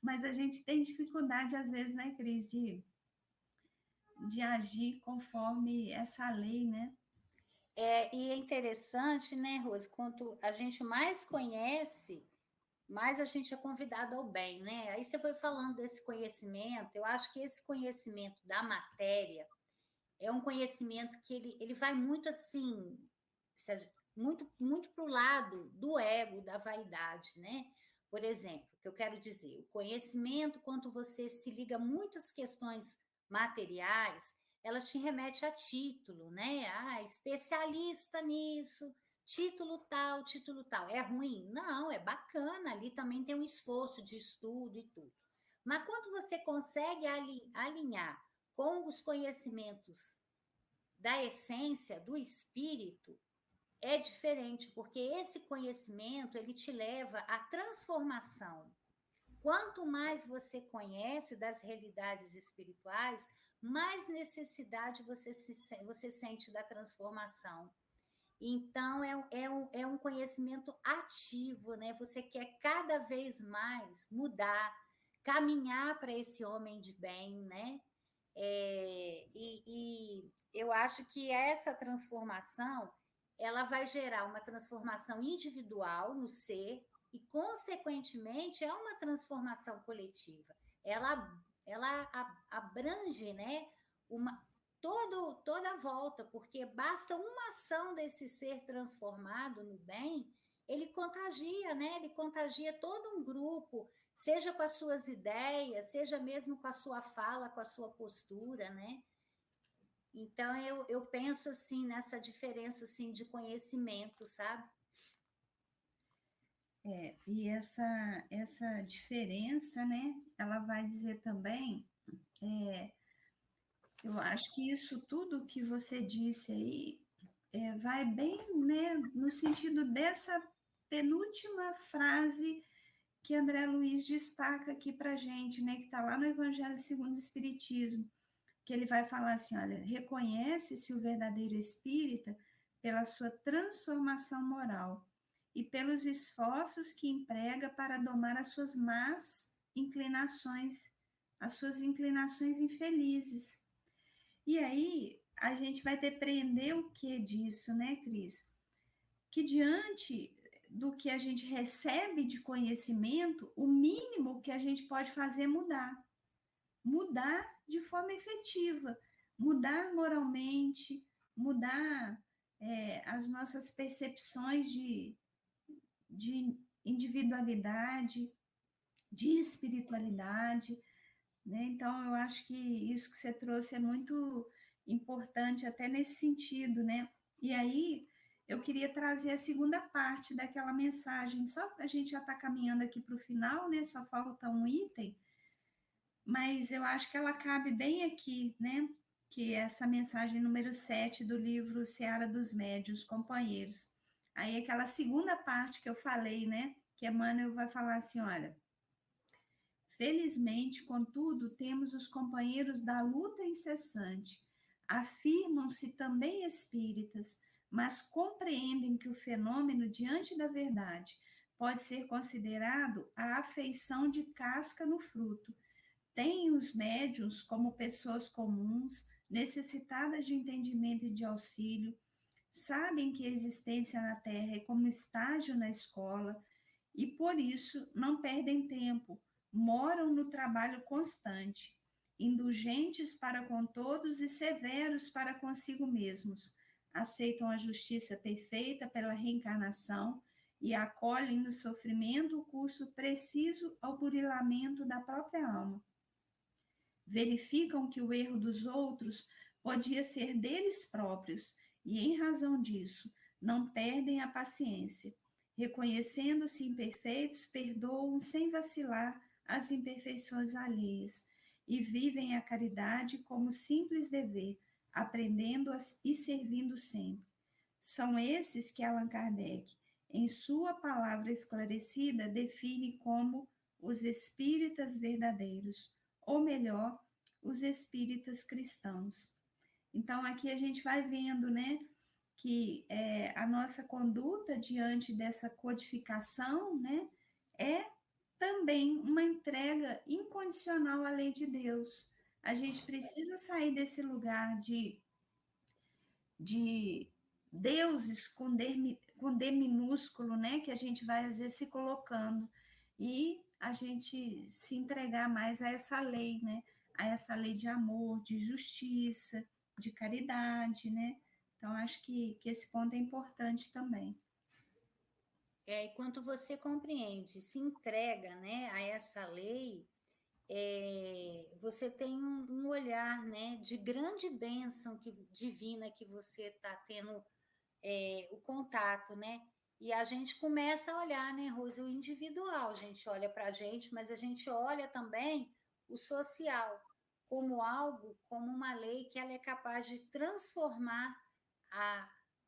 Mas a gente tem dificuldade, às vezes, né, Cris, de agir conforme essa lei, né? E é interessante, né, Rose, quanto a gente mais conhece, mais a gente é convidado ao bem, né? Aí você foi falando desse conhecimento, eu acho que esse conhecimento da matéria, é um conhecimento que ele vai muito assim, muito para o lado do ego, da vaidade, né? Por exemplo, o que eu quero dizer, o conhecimento, quando você se liga muito às questões materiais, ela te remete a título, né? Ah, especialista nisso, título tal. É ruim? Não, é bacana, ali também tem um esforço de estudo e tudo. Mas quando você consegue alinhar com os conhecimentos da essência, do espírito, é diferente, porque esse conhecimento, ele te leva à transformação. Quanto mais você conhece das realidades espirituais, mais necessidade você sente da transformação. Então, é um conhecimento ativo, né? Você quer cada vez mais mudar, caminhar para esse homem de bem, né? E eu acho que essa transformação ela vai gerar uma transformação individual no ser e, consequentemente, é uma transformação coletiva. Ela abrange, né, uma, toda a volta, porque basta uma ação desse ser transformado no bem, ele contagia, né? Ele contagia todo um grupo, seja com as suas ideias, seja mesmo com a sua fala, com a sua postura, né? Então eu penso assim nessa diferença assim de conhecimento, sabe? E essa diferença, né, ela vai dizer também, eu acho que isso tudo que você disse aí vai bem, né, no sentido dessa penúltima frase que André Luiz destaca aqui para a gente, né, que está lá no Evangelho segundo o Espiritismo, que ele vai falar assim, olha, reconhece-se o verdadeiro espírita pela sua transformação moral e pelos esforços que emprega para domar as suas más inclinações, as suas inclinações infelizes. E aí a gente vai depreender o que disso, né, Cris? Que diante do que a gente recebe de conhecimento, o mínimo que a gente pode fazer é mudar de forma efetiva, mudar moralmente, mudar as nossas percepções de individualidade, de espiritualidade, né? Então, eu acho que isso que você trouxe é muito importante até nesse sentido, né? E aí, eu queria trazer a segunda parte daquela mensagem, só que a gente já está caminhando aqui para o final, né? Só falta um item, mas eu acho que ela cabe bem aqui, né? Que é essa mensagem número 7 do livro Seara dos Médiuns, Companheiros. Aí aquela segunda parte que eu falei, né? Que Emmanuel vai falar assim, olha, felizmente, contudo, temos os companheiros da luta incessante. Afirmam-se também espíritas, mas compreendem que o fenômeno diante da verdade pode ser considerado a afeição de casca no fruto. Têm os médiuns como pessoas comuns, necessitadas de entendimento e de auxílio, sabem que a existência na Terra é como estágio na escola e, por isso, não perdem tempo, moram no trabalho constante, indulgentes para com todos e severos para consigo mesmos, aceitam a justiça perfeita pela reencarnação e acolhem no sofrimento o curso preciso ao burilamento da própria alma. Verificam que o erro dos outros podia ser deles próprios e, em razão disso, não perdem a paciência. Reconhecendo-se imperfeitos, perdoam sem vacilar as imperfeições alheias e vivem a caridade como simples dever, aprendendo e servindo sempre. São esses que Allan Kardec, em sua palavra esclarecida, define como os espíritas verdadeiros, ou melhor, os espíritas cristãos. Então, aqui a gente vai vendo, né, que a nossa conduta diante dessa codificação, né, é também uma entrega incondicional à lei de Deus. A gente precisa sair desse lugar de deuses com D minúsculo, né, que a gente vai às vezes se colocando, e a gente se entregar mais a essa lei, né, a essa lei de amor, de justiça, de caridade, né? Então, acho que esse ponto é importante também. E quando você compreende, se entrega, né, a essa lei, você tem um olhar, né, de grande bênção divina que você está tendo o contato, né? E a gente começa a olhar, né, Rose, o individual, a gente olha para a gente, mas a gente olha também o social como algo, como uma lei que ela é capaz de transformar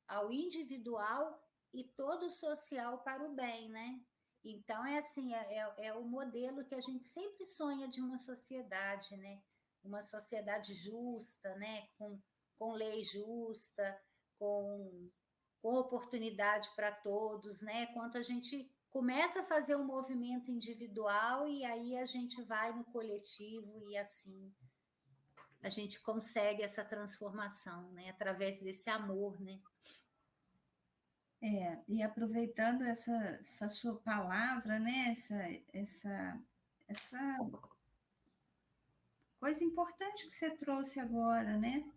ao individual e todo o social para o bem, né? Então, é assim, é o modelo que a gente sempre sonha de uma sociedade, né? Uma sociedade justa, né? Com lei justa, com oportunidade para todos, né? Quanto a gente começa a fazer um movimento individual e aí a gente vai no coletivo e assim a gente consegue essa transformação, né? Através desse amor, né? E aproveitando essa sua palavra, né? Essa coisa importante que você trouxe agora, né?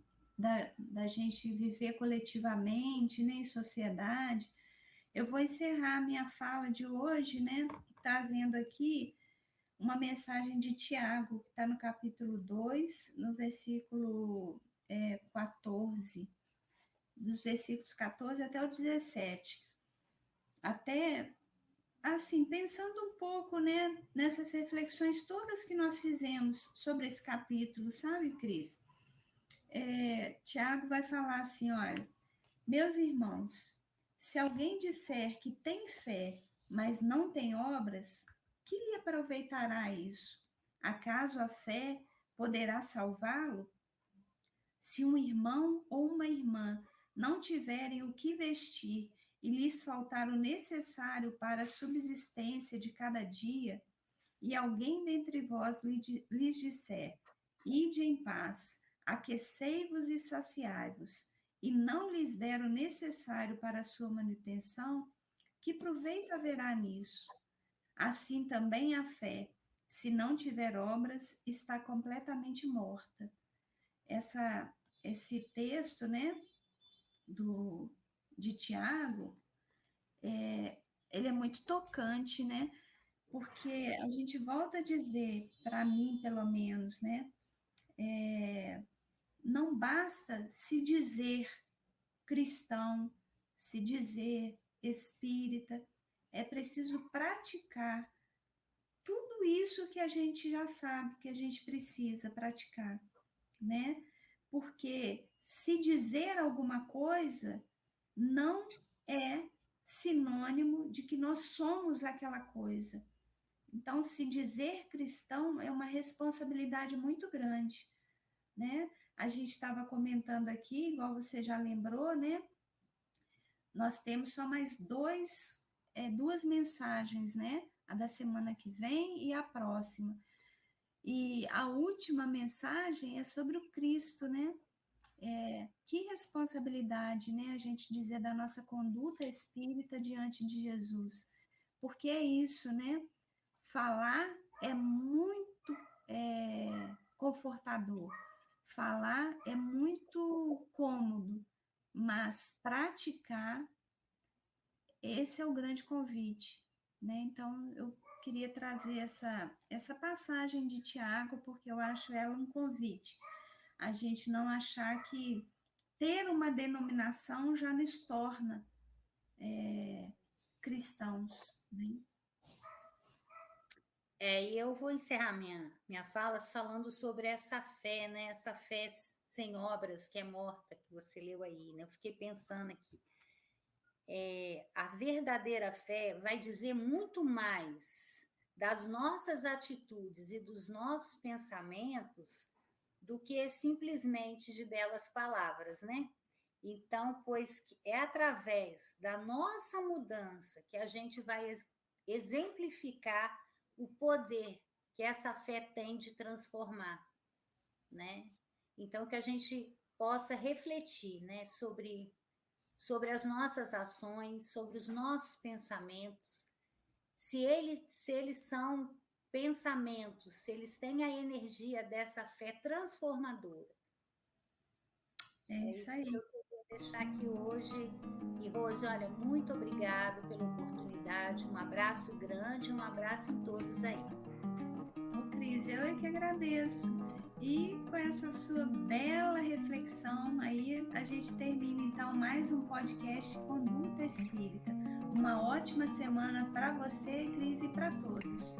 Da gente viver coletivamente, né? Em sociedade. Eu vou encerrar minha fala de hoje, né? Trazendo aqui uma mensagem de Tiago, que está no capítulo 2, no versículo 14, dos versículos 14 até o 17. Até, assim, pensando um pouco, né, nessas reflexões todas que nós fizemos sobre esse capítulo, sabe, Cris? Tiago vai falar assim, olha, meus irmãos, se alguém disser que tem fé, mas não tem obras, que lhe aproveitará isso? Acaso a fé poderá salvá-lo? Se um irmão ou uma irmã não tiverem o que vestir e lhes faltar o necessário para a subsistência de cada dia, e alguém dentre vós lhes disser: ide em paz, aquecei-vos e saciai-vos, e não lhes der o necessário para a sua manutenção, que proveito haverá nisso? Assim também a fé, se não tiver obras, está completamente morta. Esse texto, né, de Tiago, ele é muito tocante, né? Porque a gente volta a dizer, para mim, pelo menos, né? Não basta se dizer cristão, se dizer espírita, é preciso praticar tudo isso que a gente já sabe que a gente precisa praticar, né? Porque se dizer alguma coisa não é sinônimo de que nós somos aquela coisa. Então, se dizer cristão é uma responsabilidade muito grande, né? A gente estava comentando aqui, igual você já lembrou, né? Nós temos só mais duas mensagens, né? A da semana que vem e a próxima. E a última mensagem é sobre o Cristo, né? Que responsabilidade, né? A gente dizer da nossa conduta espírita diante de Jesus. Porque é isso, né? Falar é muito confortador, falar é muito cômodo, mas praticar, esse é o grande convite, né? Então, eu queria trazer essa passagem de Tiago, porque eu acho ela um convite. A gente não achar que ter uma denominação já nos torna cristãos, né? E eu vou encerrar minha fala falando sobre essa fé, né? Essa fé sem obras, que é morta, que você leu aí, né? Eu fiquei pensando aqui. A verdadeira fé vai dizer muito mais das nossas atitudes e dos nossos pensamentos do que simplesmente de belas palavras, né? Então, pois é através da nossa mudança que a gente vai exemplificar o poder que essa fé tem de transformar, né? Então, que a gente possa refletir, né, sobre as nossas ações, sobre os nossos pensamentos, se eles são pensamentos, se eles têm a energia dessa fé transformadora. É isso aí. Que eu queria deixar aqui hoje. E, Rose, olha, muito obrigada pela oportunidade. Um abraço grande, um abraço em todos aí. Ô, Cris, eu é que agradeço. E com essa sua bela reflexão, aí a gente termina então mais um podcast Conduta Espírita. Uma ótima semana para você, Cris, e para todos.